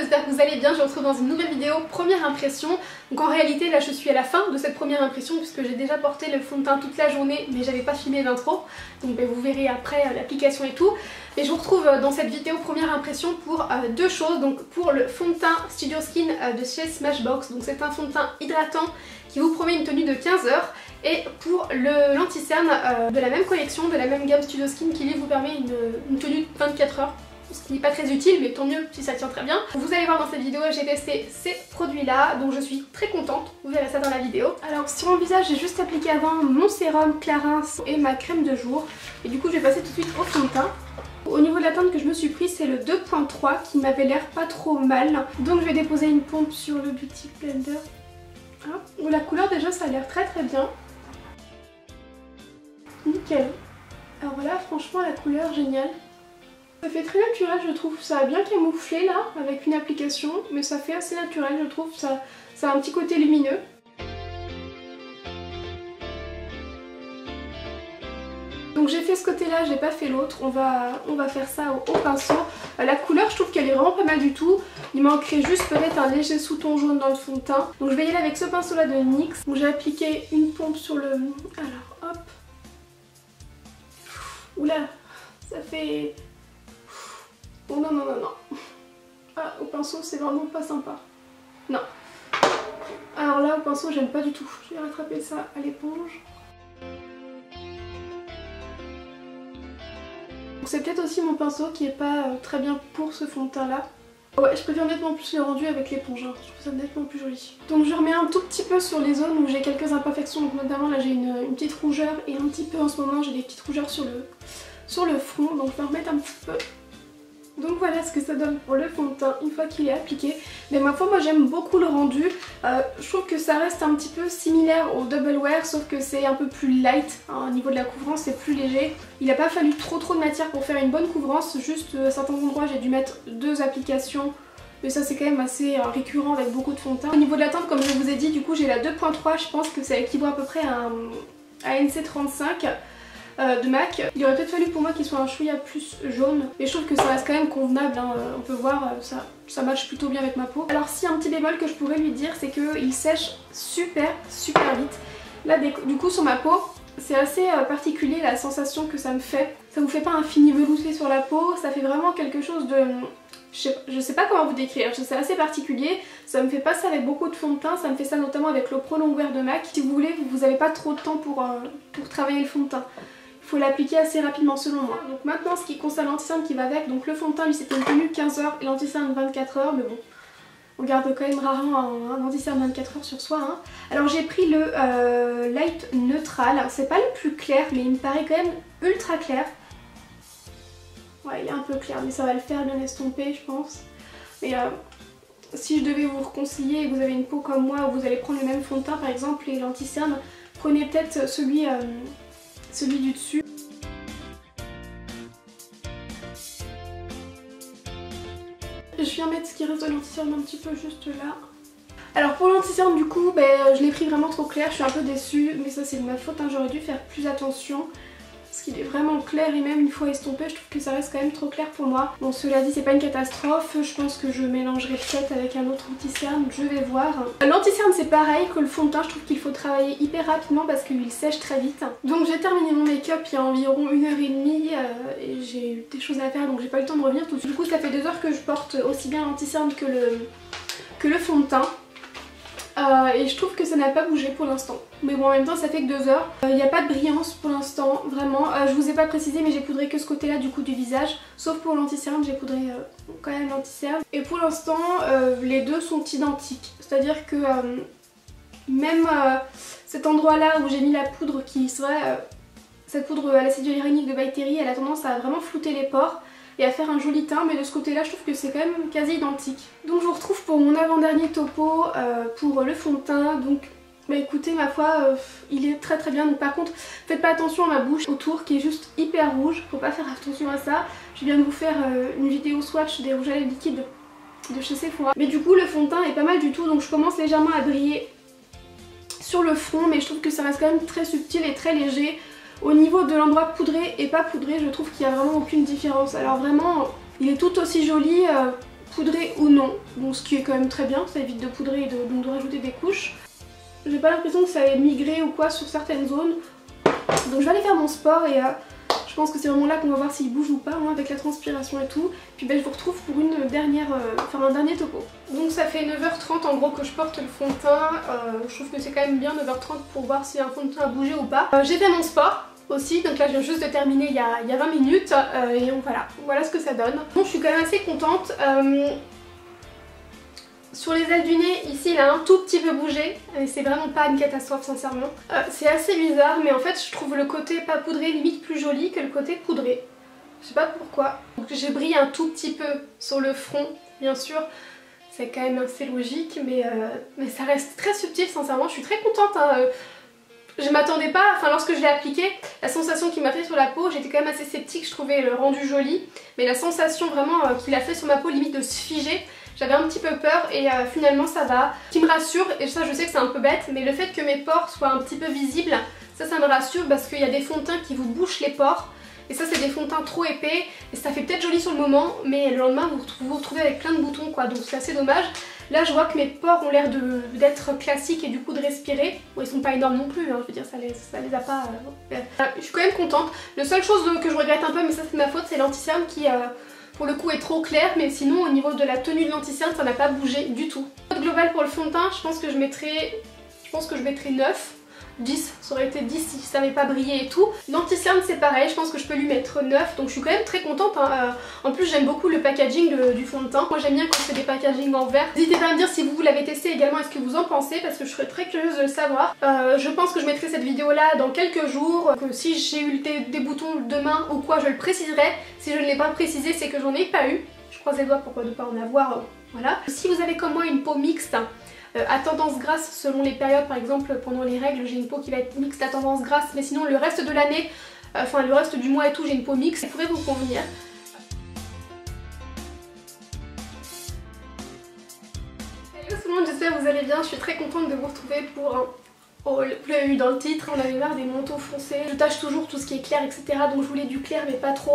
j'espère que vous allez bien. Je vous retrouve dans une nouvelle vidéo première impression. Donc en réalité là je suis à la fin de cette première impression puisque j'ai déjà porté le fond de teint toute la journée mais j'avais pas filmé l'intro. Donc vous verrez après l'application et tout. Et je vous retrouve dans cette vidéo première impression pour deux choses. Donc pour le fond de teint Studio Skin de chez Smashbox. Donc c'est un fond de teint hydratant qui vous promet une tenue de 15 heures. Et pour l'anti-cerne de la même collection, de la même gamme Studio Skin qui lui vous permet une tenue de 24 heures. Ce qui n'est pas très utile mais tant mieux si ça tient très bien. Vous allez voir dans cette vidéo j'ai testé ces produits là donc je suis très contente, vous verrez ça dans la vidéo. Alors sur mon visage j'ai juste appliqué avant mon sérum Clarins et ma crème de jour et du coup je vais passer tout de suite au fond de teint. Au niveau de la teinte que je me suis pris c'est le 2.3 qui m'avait l'air pas trop mal. Donc je vais déposer une pompe sur le Beauty Blender. Ah, la couleur déjà ça a l'air très bien. Nickel. Alors voilà franchement la couleur géniale. Ça fait très naturel je trouve, ça a bien camouflé là avec une application mais ça fait assez naturel je trouve, ça a un petit côté lumineux. Donc j'ai fait ce côté là, j'ai pas fait l'autre, on va faire ça au pinceau. La couleur je trouve qu'elle est vraiment pas mal du tout, il manquerait juste peut-être un léger sous-ton jaune dans le fond de teint. Donc je vais y aller avec ce pinceau là de NYX. Donc j'ai appliqué une pompe sur le... Alors hop. Oula, ça fait... Oh non. Ah, au pinceau c'est vraiment pas sympa. Non. Alors là au pinceau j'aime pas du tout. Je vais rattraper ça à l'éponge. C'est peut-être aussi mon pinceau qui est pas très bien pour ce fond de teint là. Ouais, je préfère nettement plus le rendu avec l'éponge, hein. Je trouve ça nettement plus joli. Donc je remets un tout petit peu sur les zones où j'ai quelques imperfections. Donc notamment là j'ai une petite rougeur et un petit peu en ce moment j'ai des petites rougeurs sur le front. Donc je vais en remettre un petit peu. Donc voilà ce que ça donne pour le fond de teint une fois qu'il est appliqué. Mais ma foi moi j'aime beaucoup le rendu. Je trouve que ça reste un petit peu similaire au Double Wear sauf que c'est un peu plus light hein, au niveau de la couvrance, c'est plus léger. Il n'a pas fallu trop de matière pour faire une bonne couvrance, juste à certains endroits j'ai dû mettre 2 applications. Mais ça c'est quand même assez récurrent avec beaucoup de fond de teint. Au niveau de la teinte comme je vous ai dit du coup j'ai la 2.3, je pense que ça équivaut à peu près à NC35. De MAC. Il aurait peut-être fallu pour moi qu'il soit un chouïa plus jaune mais je trouve que ça reste quand même convenable hein. On peut voir ça matche plutôt bien avec ma peau. Alors si un petit bémol que je pourrais lui dire c'est qu'il sèche super vite. Là du coup sur ma peau c'est assez particulier la sensation que ça me fait. Ça vous fait pas un fini velouté sur la peau, ça fait vraiment quelque chose de... Je sais pas comment vous décrire, c'est assez particulier, ça me fait pas ça avec beaucoup de fond de teint, ça me fait ça notamment avec le Pro Longwear de MAC. Si vous voulez, vous n'avez pas trop de temps pour travailler le fond de teint. Il faut l'appliquer assez rapidement selon moi. Donc maintenant ce qui concerne l'anti-cerne qui va avec, donc le fond de teint lui c'était une tenue 15 heures et l'anti-cerne 24 heures mais bon, on garde quand même rarement un anti-cerne 24 heures sur soi hein. Alors j'ai pris le Light Neutral, c'est pas le plus clair mais il me paraît quand même ultra clair. Ouais il est un peu clair mais ça va le faire bien estomper je pense. Mais si je devais vous conseiller et que vous avez une peau comme moi où vous allez prendre le même fond de teint par exemple et l'anti-cerne, prenez peut-être celui du dessus. Je viens mettre ce qui reste de l'anti-cerne un petit peu juste là. Alors pour l'anti-cerne du coup je l'ai pris vraiment trop clair, je suis un peu déçue mais ça c'est de ma faute hein. J'aurais dû faire plus attention. Parce qu'il est vraiment clair et même une fois estompé je trouve que ça reste quand même trop clair pour moi. Bon cela dit c'est pas une catastrophe, je pense que je mélangerai peut-être avec un autre anti-cerne, je vais voir. L'anti-cerne c'est pareil que le fond de teint, je trouve qu'il faut travailler hyper rapidement parce qu'il sèche très vite. Donc j'ai terminé mon make-up il y a environ 1h30 et j'ai eu des choses à faire donc j'ai pas eu le temps de revenir tout de suite. Du coup ça fait 2 heures que je porte aussi bien l'anti-cerne que le fond de teint. Et je trouve que ça n'a pas bougé pour l'instant. Mais bon en même temps ça fait que 2 heures. Il n'y a pas de brillance pour l'instant vraiment. Je vous ai pas précisé mais j'ai poudré que ce côté là du coup du visage. Sauf pour l'anti-cerne j'ai poudré quand même l'anti-cerne. Et pour l'instant les deux sont identiques. C'est à dire que même cet endroit là où j'ai mis la poudre qui serait... cette poudre à l'acide hyaluronique de By Terry elle a tendance à vraiment flouter les pores et à faire un joli teint mais de ce côté là je trouve que c'est quand même quasi identique. Donc je vous retrouve pour mon avant-dernier topo pour le fond de teint. Donc écoutez ma foi il est très bien. Donc par contre faites pas attention à ma bouche autour qui est juste hyper rouge, faut pas faire attention à ça. Je viens de vous faire une vidéo swatch des rouges à lèvres liquides de chez Sephora. Mais du coup le fond de teint est pas mal du tout donc je commence légèrement à briller sur le front mais je trouve que ça reste quand même très subtil et très léger. Au niveau de l'endroit poudré et pas poudré, je trouve qu'il n'y a vraiment aucune différence. Alors vraiment, il est tout aussi joli poudré ou non, donc ce qui est quand même très bien, ça évite de poudrer et donc de rajouter des couches. J'ai pas l'impression que ça ait migré ou quoi sur certaines zones, donc je vais aller faire mon sport et je pense que c'est vraiment là qu'on va voir s'il bouge ou pas, hein, avec la transpiration et tout. Puis ben, je vous retrouve pour un dernier topo. Donc ça fait 9h30 en gros que je porte le fond de teint. Je trouve que c'est quand même bien 9h30 pour voir si un fond de teint a bougé ou pas. J'ai fait mon sport aussi, donc là je viens juste de terminer il y a 20 minutes. Et donc voilà ce que ça donne. Bon, je suis quand même assez contente. Sur les ailes du nez, ici il a un tout petit peu bougé, et c'est vraiment pas une catastrophe sincèrement. C'est assez bizarre, mais en fait je trouve le côté pas poudré limite plus joli que le côté poudré. Je sais pas pourquoi. Donc j'ai brillé un tout petit peu sur le front, bien sûr. C'est quand même assez logique, mais ça reste très subtil sincèrement. Je suis très contente. Hein. Je m'attendais pas, enfin lorsque je l'ai appliqué, la sensation qu'il m'a fait sur la peau, j'étais quand même assez sceptique, je trouvais le rendu joli. Mais la sensation vraiment qu'il a fait sur ma peau, limite de se figer, j'avais un petit peu peur et finalement ça va. Ce qui me rassure, et ça je sais que c'est un peu bête, mais le fait que mes pores soient un petit peu visibles, ça me rassure parce qu'il y a des fonds de teint qui vous bouchent les pores. Et ça c'est des fonds de teint trop épais et ça fait peut-être joli sur le moment, mais le lendemain vous vous retrouvez avec plein de boutons quoi, donc c'est assez dommage. Là je vois que mes pores ont l'air d'être classiques et du coup de respirer. Bon, ils sont pas énormes non plus, hein, je veux dire ça les a pas... Je suis quand même contente. La seule chose que je regrette un peu, mais ça c'est de ma faute, c'est l'anti-cerne qui pour le coup est trop clair, mais sinon au niveau de la tenue de l'anti-cerne ça n'a pas bougé du tout. Note globale pour le fond de teint, je pense que je mettrai 9. 10, ça aurait été 10 si ça n'avait pas brillé et tout. L'anti-cerne c'est pareil, je pense que je peux lui mettre 9, donc je suis quand même très contente. Hein. En plus j'aime beaucoup le packaging du fond de teint. Moi j'aime bien quand c'est des packagings en verre. N'hésitez pas à me dire si vous l'avez testé également, est-ce que vous en pensez, parce que je serais très curieuse de le savoir. Je pense que je mettrai cette vidéo là dans quelques jours, que si j'ai eu des boutons demain ou quoi je le préciserai. Si je ne l'ai pas précisé c'est que j'en ai pas eu. Je croise les doigts pour ne pas en avoir, voilà. Si vous avez comme moi une peau mixte, à tendance grasse selon les périodes, par exemple pendant les règles j'ai une peau qui va être mixte à tendance grasse, mais sinon le reste de l'année, enfin le reste du mois et tout j'ai une peau mixte, ça pourrait vous convenir. Hello tout le monde, j'espère que vous allez bien, je suis très contente de vous retrouver pour un haul. Vous l'avez vu dans le titre, on avait marre des manteaux foncés, je tâche toujours tout ce qui est clair etc, donc je voulais du clair mais pas trop.